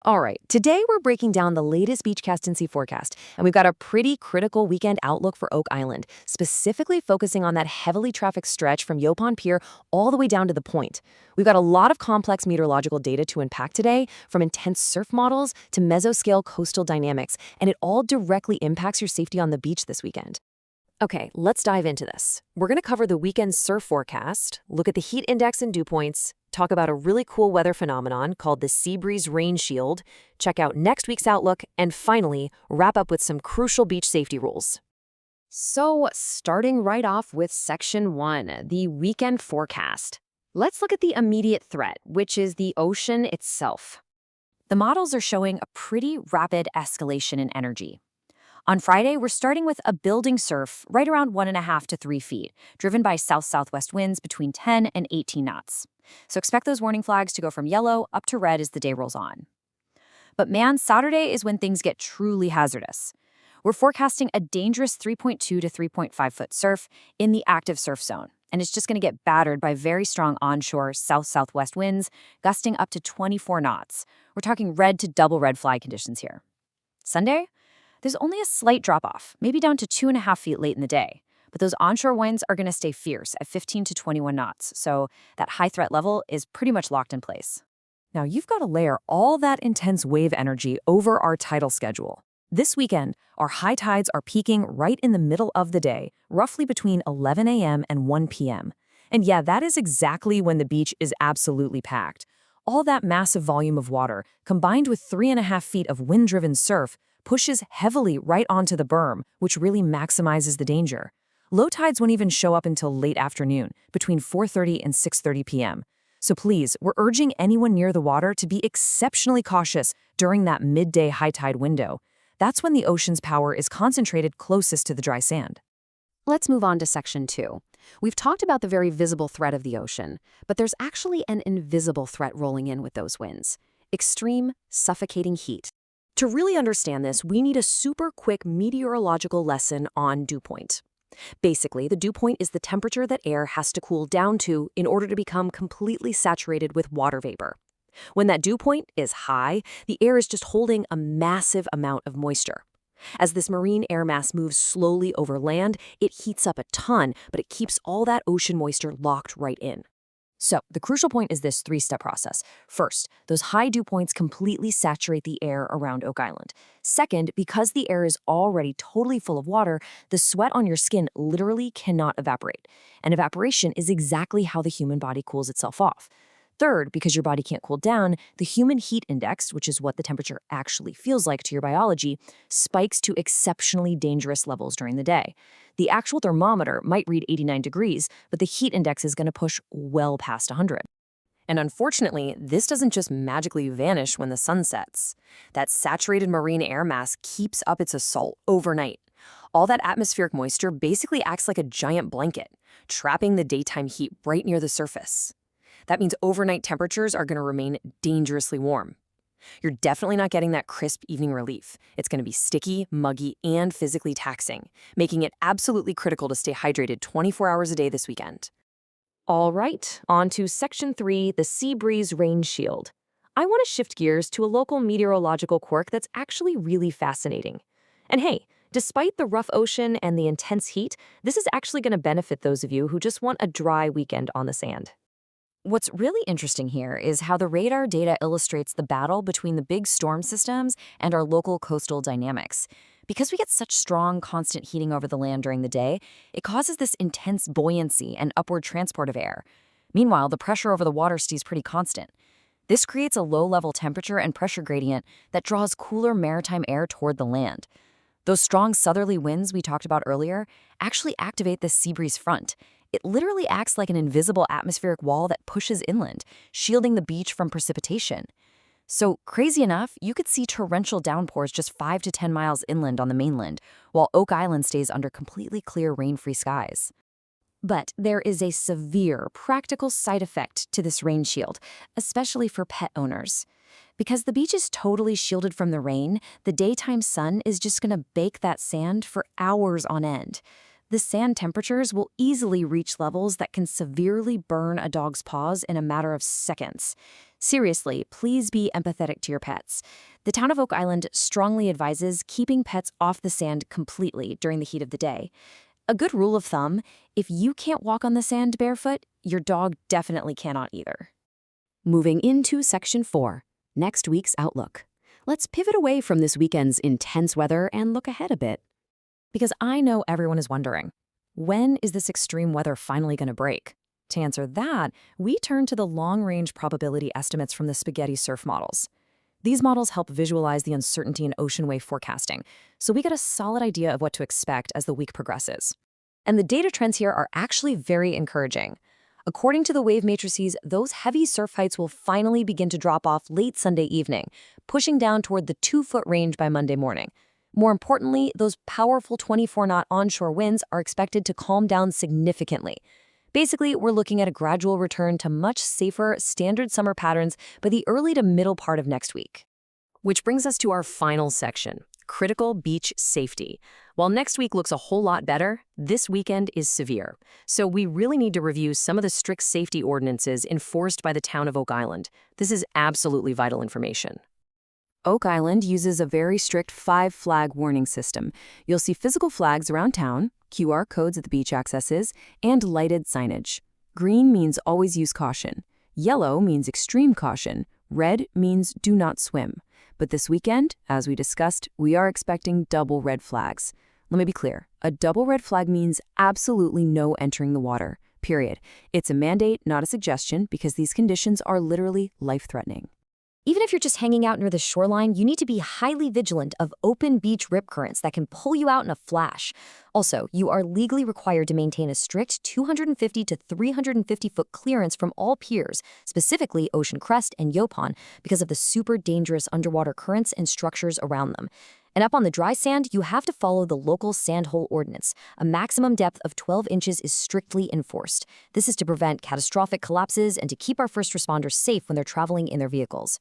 All right, today we're breaking down the latest BeachCastNC forecast, and we've got a pretty critical weekend outlook for Oak Island, specifically focusing on that heavily trafficked stretch from Yaupon Pier all the way down to the point. We've got a lot of complex meteorological data to unpack today, from intense surf models to mesoscale coastal dynamics, and it all directly impacts your safety on the beach this weekend. Okay, let's dive into this. We're going to cover the weekend surf forecast, look at the heat index and dew points, talk about a really cool weather phenomenon called the sea breeze rain shield, check out next week's outlook, and finally, wrap up with some crucial beach safety rules. So, starting right off with Section 1, the weekend forecast. Let's look at the immediate threat, which is the ocean itself. The models are showing a pretty rapid escalation in energy. On Friday, we're starting with a building surf right around 1.5 to 3 feet, driven by south-southwest winds between 10 and 18 knots. So expect those warning flags to go from yellow up to red as the day rolls on. But man, Saturday is when things get truly hazardous. We're forecasting a dangerous 3.2 to 3.5 foot surf in the active surf zone, and it's just going to get battered by very strong onshore south-southwest winds, gusting up to 24 knots. We're talking red to double red flag conditions here. Sunday? There's only a slight drop-off, maybe down to 2.5 feet late in the day. But those onshore winds are going to stay fierce at 15 to 21 knots, so that high threat level is pretty much locked in place. Now, you've got to layer all that intense wave energy over our tidal schedule. This weekend, our high tides are peaking right in the middle of the day, roughly between 11 a.m. and 1 p.m. And yeah, that is exactly when the beach is absolutely packed. All that massive volume of water, combined with 3.5 feet of wind-driven surf, pushes heavily right onto the berm, which really maximizes the danger. Low tides won't even show up until late afternoon, between 4:30 and 6:30 p.m. So please, we're urging anyone near the water to be exceptionally cautious during that midday high tide window. That's when the ocean's power is concentrated closest to the dry sand. Let's move on to Section 2. We've talked about the very visible threat of the ocean, but there's actually an invisible threat rolling in with those winds: extreme, suffocating heat. To really understand this, we need a super quick meteorological lesson on dew point. Basically, the dew point is the temperature that air has to cool down to in order to become completely saturated with water vapor. When that dew point is high, the air is just holding a massive amount of moisture. As this marine air mass moves slowly over land, it heats up a ton, but it keeps all that ocean moisture locked right in. So, the crucial point is this three-step process. First, those high dew points completely saturate the air around Oak Island. Second, because the air is already totally full of water, the sweat on your skin literally cannot evaporate. And evaporation is exactly how the human body cools itself off. Third, because your body can't cool down, the human heat index, which is what the temperature actually feels like to your biology, spikes to exceptionally dangerous levels during the day. The actual thermometer might read 89 degrees, but the heat index is going to push well past 100. And unfortunately, this doesn't just magically vanish when the sun sets. That saturated marine air mass keeps up its assault overnight. All that atmospheric moisture basically acts like a giant blanket, trapping the daytime heat right near the surface. That means overnight temperatures are going to remain dangerously warm. You're definitely not getting that crisp evening relief. It's going to be sticky, muggy, and physically taxing, making it absolutely critical to stay hydrated 24 hours a day this weekend. All right, on to Section 3, the sea breeze rain shield. I want to shift gears to a local meteorological quirk that's actually really fascinating. And hey, despite the rough ocean and the intense heat, this is actually going to benefit those of you who just want a dry weekend on the sand. What's really interesting here is how the radar data illustrates the battle between the big storm systems and our local coastal dynamics. Because we get such strong, constant heating over the land during the day, it causes this intense buoyancy and upward transport of air. Meanwhile, the pressure over the water stays pretty constant. This creates a low-level temperature and pressure gradient that draws cooler maritime air toward the land. Those strong southerly winds we talked about earlier actually activate the sea breeze front. It literally acts like an invisible atmospheric wall that pushes inland, shielding the beach from precipitation. So, crazy enough, you could see torrential downpours just 5 to 10 miles inland on the mainland, while Oak Island stays under completely clear rain-free skies. But there is a severe practical side effect to this rain shield, especially for pet owners. Because the beach is totally shielded from the rain, the daytime sun is just going to bake that sand for hours on end. The sand temperatures will easily reach levels that can severely burn a dog's paws in a matter of seconds. Seriously, please be empathetic to your pets. The town of Oak Island strongly advises keeping pets off the sand completely during the heat of the day. A good rule of thumb, if you can't walk on the sand barefoot, your dog definitely cannot either. Moving into Section 4, next week's outlook. Let's pivot away from this weekend's intense weather and look ahead a bit. Because I know everyone is wondering, when is this extreme weather finally going to break? To answer that, we turn to the long-range probability estimates from the spaghetti surf models. These models help visualize the uncertainty in ocean wave forecasting, so we get a solid idea of what to expect as the week progresses. And the data trends here are actually very encouraging. According to the wave matrices, those heavy surf heights will finally begin to drop off late Sunday evening, pushing down toward the 2-foot range by Monday morning. More importantly, those powerful 24-knot onshore winds are expected to calm down significantly. Basically, we're looking at a gradual return to much safer, standard summer patterns by the early to middle part of next week. Which brings us to our final section, critical beach safety. While next week looks a whole lot better, this weekend is severe. So we really need to review some of the strict safety ordinances enforced by the town of Oak Island. This is absolutely vital information. Oak Island uses a very strict 5-flag warning system. You'll see physical flags around town, QR codes at the beach accesses, and lighted signage. Green means always use caution. Yellow means extreme caution. Red means do not swim. But this weekend, as we discussed, we are expecting double red flags. Let me be clear. A double red flag means absolutely no entering the water, period. It's a mandate, not a suggestion, because these conditions are literally life-threatening. Even if you're just hanging out near the shoreline, you need to be highly vigilant of open beach rip currents that can pull you out in a flash. Also, you are legally required to maintain a strict 250 to 350-foot clearance from all piers, specifically Ocean Crest and Yaupon, because of the super dangerous underwater currents and structures around them. And up on the dry sand, you have to follow the local sandhole ordinance. A maximum depth of 12 inches is strictly enforced. This is to prevent catastrophic collapses and to keep our first responders safe when they're traveling in their vehicles.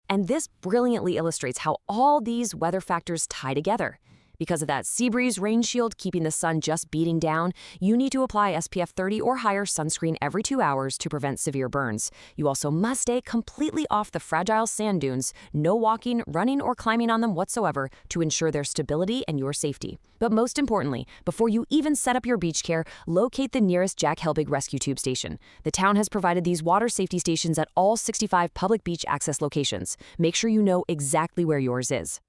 And this brilliantly illustrates how all these weather factors tie together. Because of that sea breeze rain shield keeping the sun just beating down, you need to apply SPF 30 or higher sunscreen every 2 hours to prevent severe burns. You also must stay completely off the fragile sand dunes, no walking, running, or climbing on them whatsoever to ensure their stability and your safety. But most importantly, before you even set up your beach care, locate the nearest Jack Helbig rescue tube station. The town has provided these water safety stations at all 65 public beach access locations. Make sure you know exactly where yours is.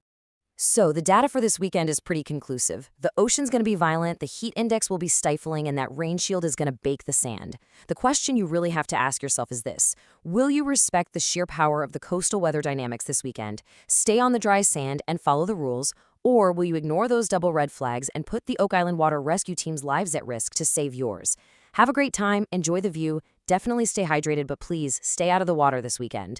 So the data for this weekend is pretty conclusive. The ocean's going to be violent, the heat index will be stifling, and that rain shield is going to bake the sand. The question you really have to ask yourself is this: will you respect the sheer power of the coastal weather dynamics this weekend, stay on the dry sand and follow the rules, or will you ignore those double red flags and put the Oak Island Water Rescue Team's lives at risk to save yours? Have a great time, enjoy the view, definitely stay hydrated, but please stay out of the water this weekend.